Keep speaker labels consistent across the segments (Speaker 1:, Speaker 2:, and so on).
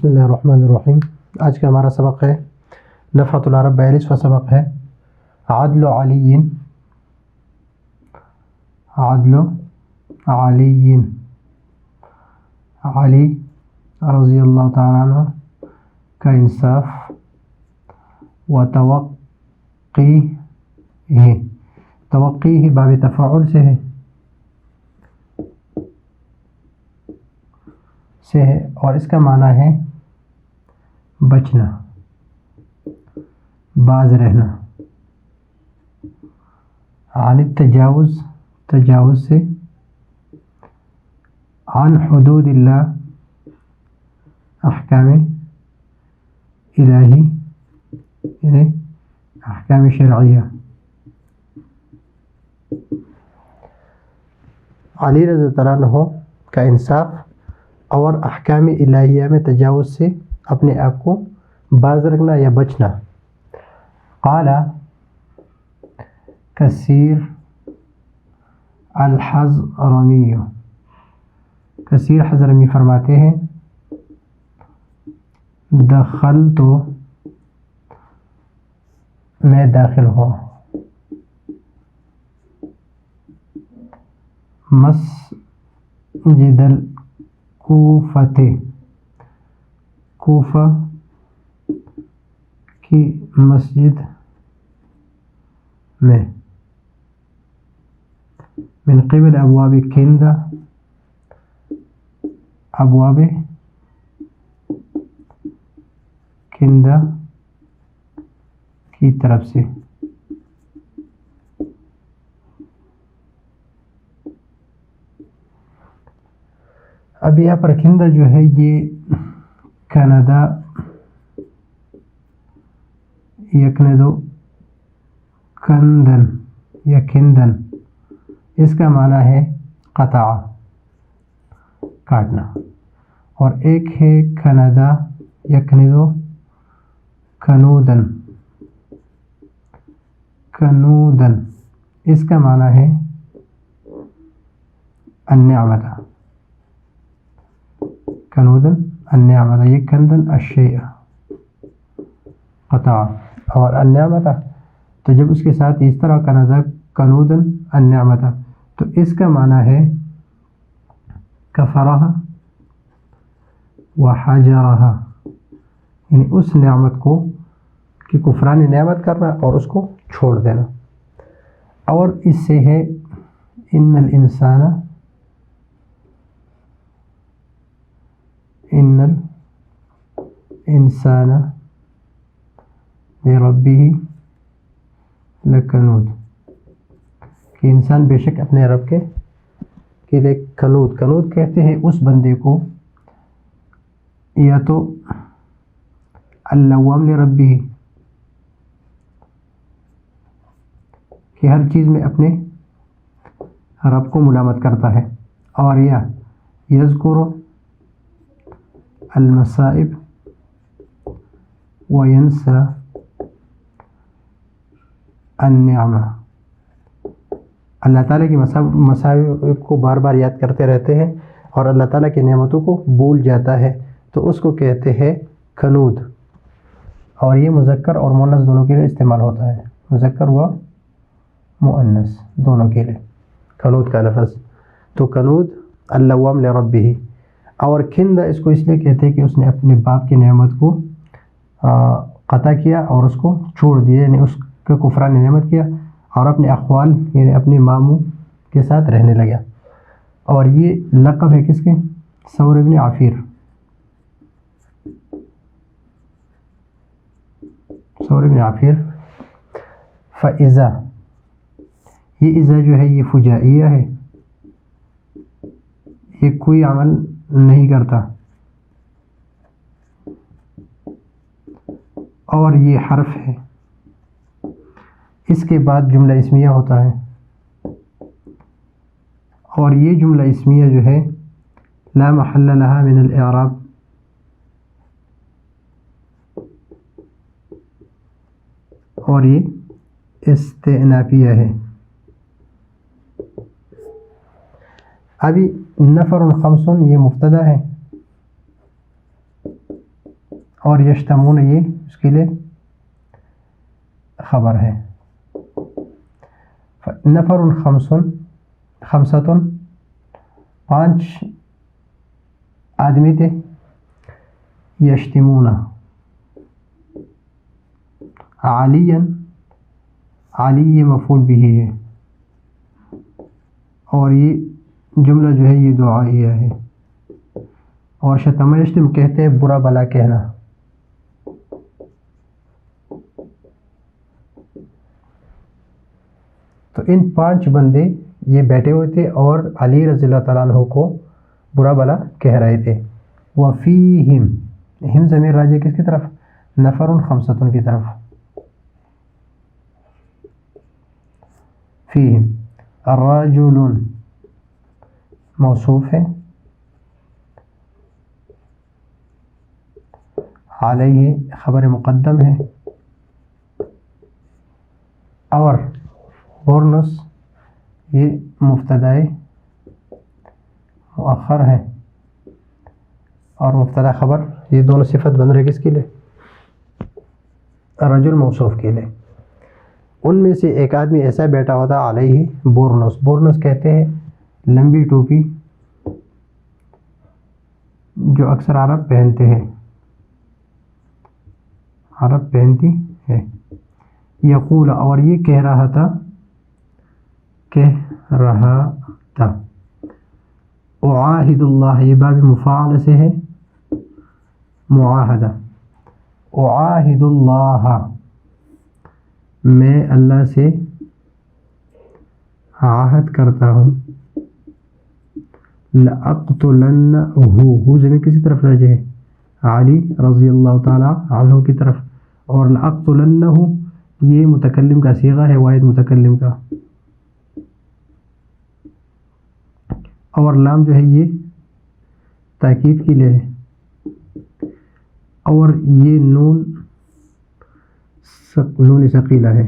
Speaker 1: بسم اللہ الرحمن الرحیم۔ آج کا ہمارا سبق ہے نفحۃ العرب 42واں سبق ہے عدل علی علی رضی اللہ تعالیٰ عنہ کا انصاف و توقی باب تفاعل سے ہے اور اس کا معنی ہے بچنا، باز رہنا، عن تجاوز سے، عن حدود اللہ احکام الہی یعنی احکام شرعیہ۔ علی رضی اللہ عنہ کا انصاف اور احکام الہیہ میں تجاوز سے اپنے آپ کو باز رکھنا یا بچنا۔ قال کثیر حضرمی فرماتے ہیں دخلت میں داخل ہوا، مسجد کوفہ کی مسجد میں، من قبل ابواب کندہ کی طرف سے۔ اب یہاں پر کندہ جو ہے یہ کندا یکندو کندن یا کندن، اس کا معنی ہے قطع کاٹنا، اور ایک ہے کندا یکندو کنودن، اس کا معنی ہے النعمت، کنودن النعمت، یہ کندن الشیء قطع اور النعمت، تو جب اس کے ساتھ اس طرح کنودن النعمت تو اس کا معنی ہے کفرہا وحجرہا، یعنی اس نعمت کو کہ کفران نعمت کرنا اور اس کو چھوڑ دینا۔ اور اس سے ہے ان الانسان لربہ لکنود، کہ انسان بے شک اپنے رب کے لیے کنود کہتے ہیں اس بندے کو، یا تو اللوام لربہ کہ ہر چیز میں اپنے رب کو ملامت کرتا ہے، اور یا یذکر المصائب وینسى النعمہ، اللہ تعالیٰ کی مصائب کو بار بار یاد کرتے رہتے ہیں اور اللہ تعالیٰ کی نعمتوں کو بھول جاتا ہے، تو اس کو کہتے ہیں کنود۔ اور یہ مذکر اور مؤنث دونوں کے لیے استعمال ہوتا ہے، مذکر و مؤنث دونوں کے لیے کنود کا لفظ۔ تو کنود اللوام لربہ، اور کندہ اس کو اس لیے کہتے ہیں کہ اس نے اپنے باپ کی نعمت کو قطع کیا اور اس کو چھوڑ دیا، یعنی اس کا کفران نعمت کیا اور اپنے اخوال یعنی اپنے ماموں کے ساتھ رہنے لگا۔ اور یہ لقب ہے کس کے؟ ثور بن عافیر۔ فَإِذَا، یہ اذا جو ہے یہ فجائیہ ہے، یہ کوئی عمل نہیں کرتا، اور یہ حرف ہے، اس کے بعد جملہ اسمیہ ہوتا ہے، اور یہ جملہ اسمیہ جو ہے لا محل لها من الاعراب، اور یہ استئنافیہ ہے۔ ابھی نفر خمسن یہ مبتدا ہے، اور یشتمون یہ اس کے لیے خبر ہے. نفر خمسۃ 5 آدمی تھے. یشتمون علی یہ مفعول بھی ہے اور یہ جملہ جو ہے یہ دعائیہ ہے. اور شتم یشتم کہتے ہیں برا بھلا کہنا. تو ان 5 بندے یہ بیٹھے ہوئے تھے اور علی رضی اللہ تعالیٰ عنہ کو برا بھلا کہہ رہے تھے. وفیہم ہم ضمیر راجع کس کی طرف؟ نفر خمسۃ کی طرف. فیہم الرجل موصوف ہے. علیہ خبر مقدم ہے. اور بورنس یہ مبتدا مؤخر ہے اور مبتدا خبر یہ دونوں صفت بن رہے کس کے لیے؟ رجل موصوف کے لیے. ان میں سے ایک آدمی ایسا بیٹھا ہوتا علیہ بورنس کہتے ہیں لمبی ٹوپی جو اکثر عرب پہنتے ہیں، عرب پہنتی ہے. یقول اور یہ کہہ رہا تھا اعاہد اللہ یہ باب مفاعل سے ہے معاہدہ. اعاہد اللہ میں اللہ سے عہد کرتا ہوں. لأقتلنہ زمین کسی طرف راجع ہے؟ علی رضی اللہ تعالی عنہ کی طرف. اور لأقتلنہ یہ متکلم کا صیغہ ہے واحد متکلم کا. اور لام جو ہے یہ تاکید کے لیے ہے. اور یہ نون ثقیلہ ہے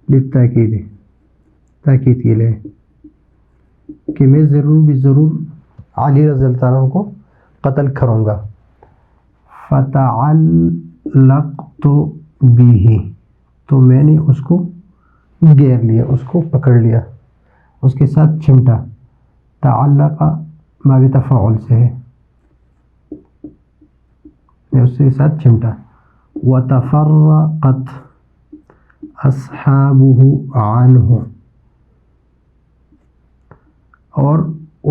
Speaker 1: للتاکید ہے تاکید کے لیے کہ میں ضرور علی رضی اللہ عنہ کو قتل کروں گا. فتعلقت به تو میں نے اس کو گیر لیا، اس کو پکڑ لیا، اس کے ساتھ چمٹا. تعلق باب تفاعل سے ہے، میں اس کے ساتھ چمٹا. وتفرقت اصحابہ عنہ اور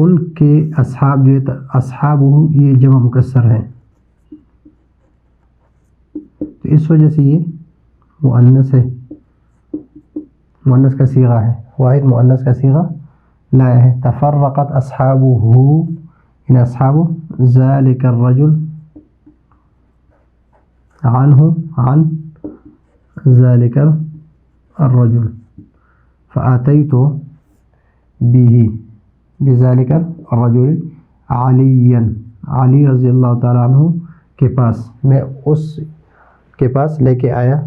Speaker 1: ان کے اصحاب جو اصحابہ یہ جمع مکسر ہیں تو اس وجہ سے یہ مؤنث ہے، مؤنث کا صیغہ ہے، واحد مؤنث کا صیغہ لایا ہے. تفرقت اصحابہ ان اصحاب ذلک الرجل عنہ عن ذلک الرجل فآتیت به بذلک الرجل علی رضی اللہ تعالیٰ عنہ کے پاس میں اس کے پاس لے کے آیا.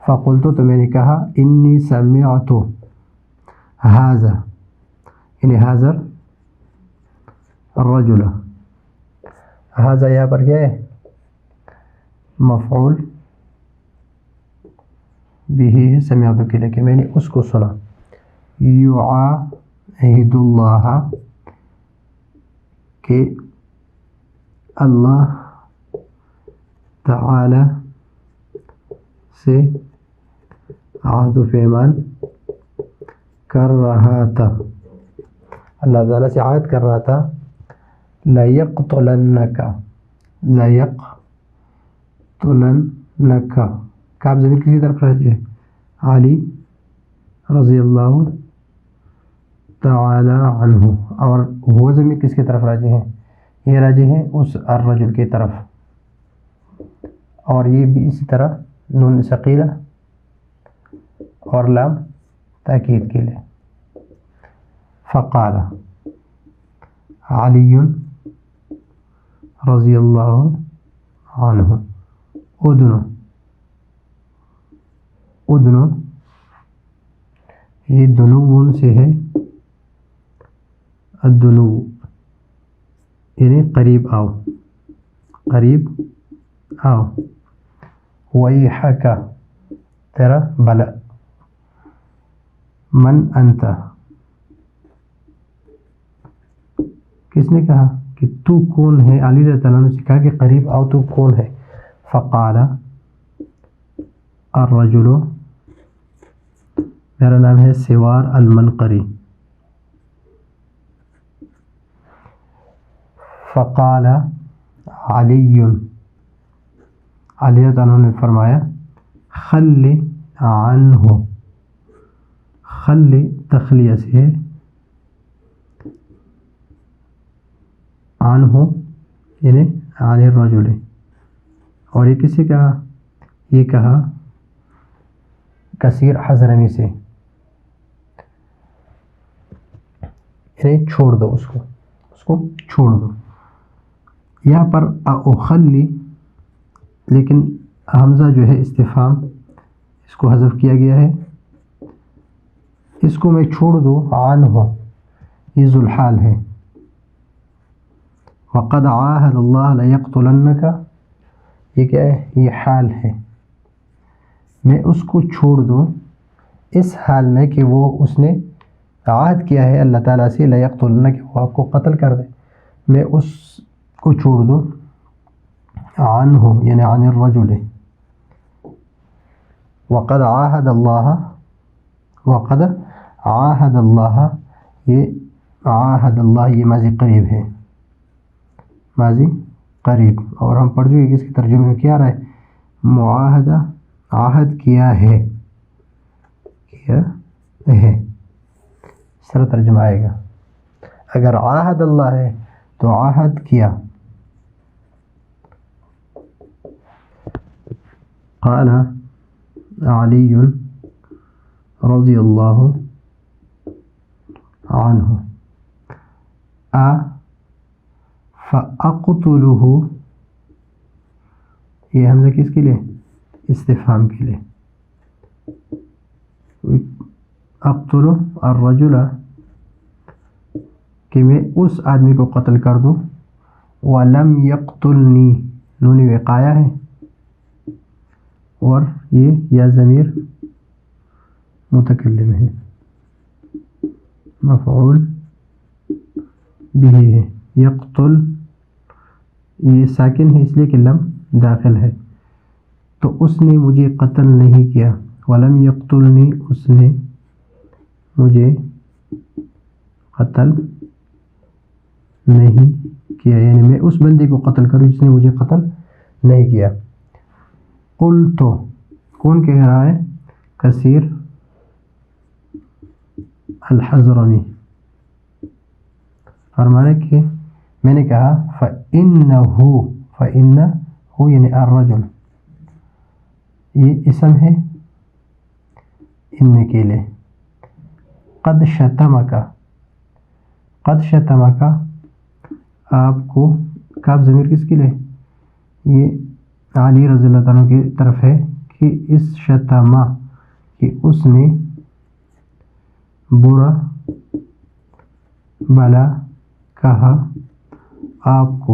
Speaker 1: فقلت تو میں نے کہا انی سمعت هذا یعنی حاضر الرجل. هذا یہاں پر کیا ہے؟ مفعول به سمعت کے لیے کہ میں نے اس کو سنا. یعاہد اللہ کہ اللہ تعالی سے عہد و پیمان کر رہا تھا، اللہ تعالیٰ سے عہد کر رہا تھا. لَيَقْتُلَنَّكَ کعب ضمیر کسی طرف راجع ہے؟ علی رضی اللہ تعالی عنہ. اور وہ ضمیر کس کی طرف راجع ہے؟ یہ راجع ہے اس الرجل کی طرف. اور یہ بھی اسی طرح نون ثقیلہ اور لام تاکید کے لیے. فقال علی رضی اللہ عنہ ادنو یہ دنون سے ہے، الدنو یعنی قریب آؤ، قریب آؤ، ویحک تیرا بلا، من انت کس نے کہا کہ تو کون ہے، علی رضی اللہ عنہ سے کہا کہ قریب آؤ تو کون ہے، فقال الرجل میرا نام ہے سوار المنقری، فقال علی رضی اللہ عنہ نے فرمایا خل عنہ، خل تخلیہ سے ہے، عنہ یعنی عن الرجل، اور یہ کس سے کہا، یہ کہا کثیر حضرمی سے، یعنی چھوڑ دو اس کو چھوڑ دو۔ یہاں پر اخلی لیکن حمزہ جو ہے استفہام، اس کو حذف کیا گیا ہے، اس کو میں چھوڑ دو، عنہ یہ ذوالحال ہے، وقد عاہد اللہ لیقتلنک یہ کیا ہے، یہ حال ہے، میں اس کو چھوڑ دوں اس حال میں کہ وہ اس نے عہد کیا ہے اللہ تعالیٰ سے لیقتلنک کہ وہ آپ کو قتل کر دے، میں اس کو چھوڑ دوں، عنہ یعنی عن الرجل، وقد عاہد اللہ، وقد عاہد اللہ یہ عاہد اللہ یہ ماضی قریب ہے، ماضی قریب، اور ہم پڑھ چکے کہ اس کے ترجمے میں کیا رہا ہے، معاہدہ عہد کیا ہے، اس طرح ترجمہ آئے گا، اگر عہد اللہ ہے تو عہد کیا۔ قال علی رضی اللہ عنہ فاقتلہ، یہ حمزہ کس کے لیے، استفہام کے لیے، اقتل الرجل کہ میں اس آدمی کو قتل کر دوں، ولم یقتلنی نون وقایہ ہے، اور یہ یا ضمیر متکلم ہے، مفعول بھی ہے، یقتل یہ ساکن ہے اس لیے کہ لم داخل ہے، تو اس نے مجھے قتل نہیں کیا، ولم یقتلنی اس نے مجھے قتل نہیں کیا، یعنی میں اس بندے کو قتل کروں جس نے مجھے قتل نہیں کیا۔ قلت کون کہہ رہا ہے، کثیر الحضرمی فرمانے کہ میں نے کہا فإنه یعنی الرجل یہ اسم ہے ان کے لیے، قد شتمک، قد شتمک آپ کو، کاف ضمیر کس کے لیے، یہ علی رضی اللہ عنہ کی طرف ہے کہ اس شتمہ کہ اس نے برا بلا کہا آپ کو،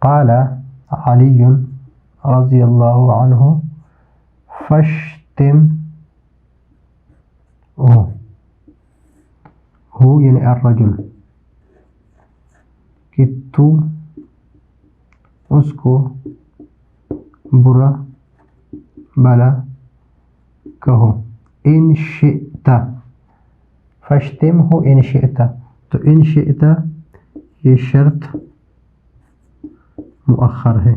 Speaker 1: قال علی رضی اللہ عنہ فاشتم ہو یعنی الرجل کہ تو اس کو برا بلا کہو، ان شئت فاشتم ہو ان شئت، تو ان شئت یہ شرط مؤخر ہے،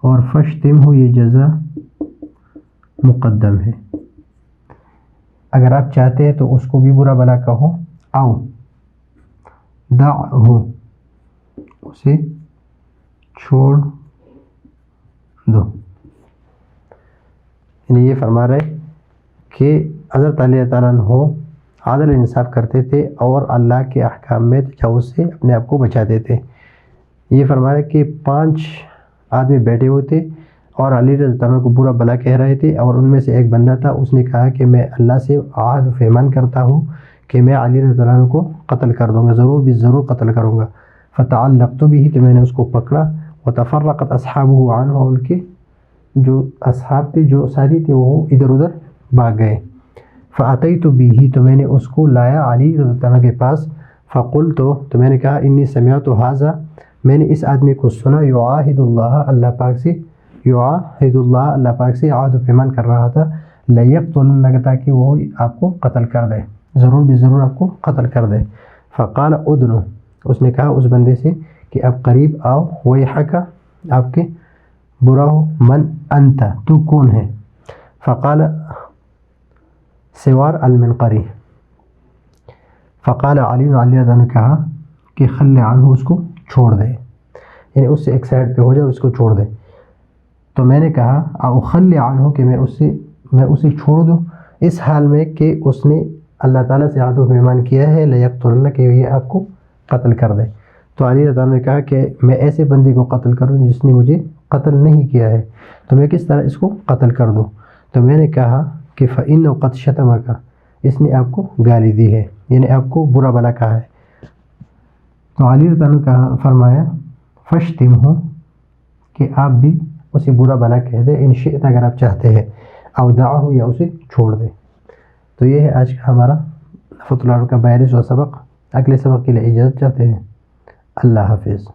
Speaker 1: اور فاشتم ہو یہ جزا مقدم ہے، اگر آپ چاہتے ہیں تو اس کو بھی برا بلا کہو، او دعہ اسے چھوڑ دو، یعنی یہ فرما رہے کہ حضرت علی تعالیٰ عنہ عادل انصاف کرتے تھے اور اللہ کے احکام میں تجاوز سے اپنے آپ کو بچاتے تھے۔ یہ فرما رہے کہ 5 آدمی بیٹھے ہوئے تھے اور علی رضی اللہ عنہ کو برا بلا کہہ رہے تھے، اور ان میں سے ایک بندہ تھا، اس نے کہا کہ میں اللہ سے عہد و پیمان کرتا ہوں کہ میں علی رضی اللہ عنہ کو قتل کر دوں گا، ضرور قتل کروں گا۔ فتعلقت به کہ میں نے اس کو پکڑا، وتفرقت اصحابہ عنہ اور ان کے جو اصحاب تھے جو ساتھی تھے وہ ادھر ادھر بھاگ گئے۔ فأتیت به تو میں نے اس کو لایا علی رضی اللہ عنہ کے پاس، فقلت تو میں نے کہا انی سمعت ھذا میں نے اس آدمی کو سنا، یعاہد اللہ اللہ پاک سے، یعاہد اللہ اللہ پاک سے عہد و پیمان کر رہا تھا، لیقتلنک تاکہ وہ آپ کو قتل کر دے، ضرور بھی ضرور آپ کو قتل کر دے۔ فقال ادنو اس نے کہا اس بندے سے کہ اب قریب آؤ، ویحک آپ کے برا ہو، من انت تو کون ہے؟ فقال سوار المنقری، فقال علی رضی اللہ عنہ نے کہا کہ خل عنہ اس کو چھوڑ دے، یعنی اس سے ایک سائڈ پہ ہو جائے، اس کو چھوڑ دے۔ تو میں نے کہا اخل عنہ کہ میں اسے چھوڑ دوں اس حال میں کہ اس نے اللہ تعالیٰ سے عہد و پیمان کیا ہے لیقتلنک کہ یہ آپ کو قتل کر دے۔ تو علی رضی اللہ عنہ نے کہا کہ میں ایسے بندے کو قتل کر دوں جس نے مجھے قتل نہیں کیا ہے، تو میں کس طرح اس کو قتل کر دوں؟ تو میں نے کہا کہ فإنہ قد شتمک اس نے آپ کو گالی دی ہے، یعنی آپ کو برا بھلا کہا ہے۔ تو علی رضی اللہ عنہ فرمایا فشتمہ کہ آپ بھی اسے برا بھلا کہہ دے، ان شئت اگر آپ چاہتے ہیں، او دعہ یا اسے چھوڑ دے۔ تو یہ ہے آج کا ہمارا نفۃ العرب کا 42واں سبق۔ اگلے سبق کے لیے اجازت چاہتے ہیں۔ اللہ حافظ۔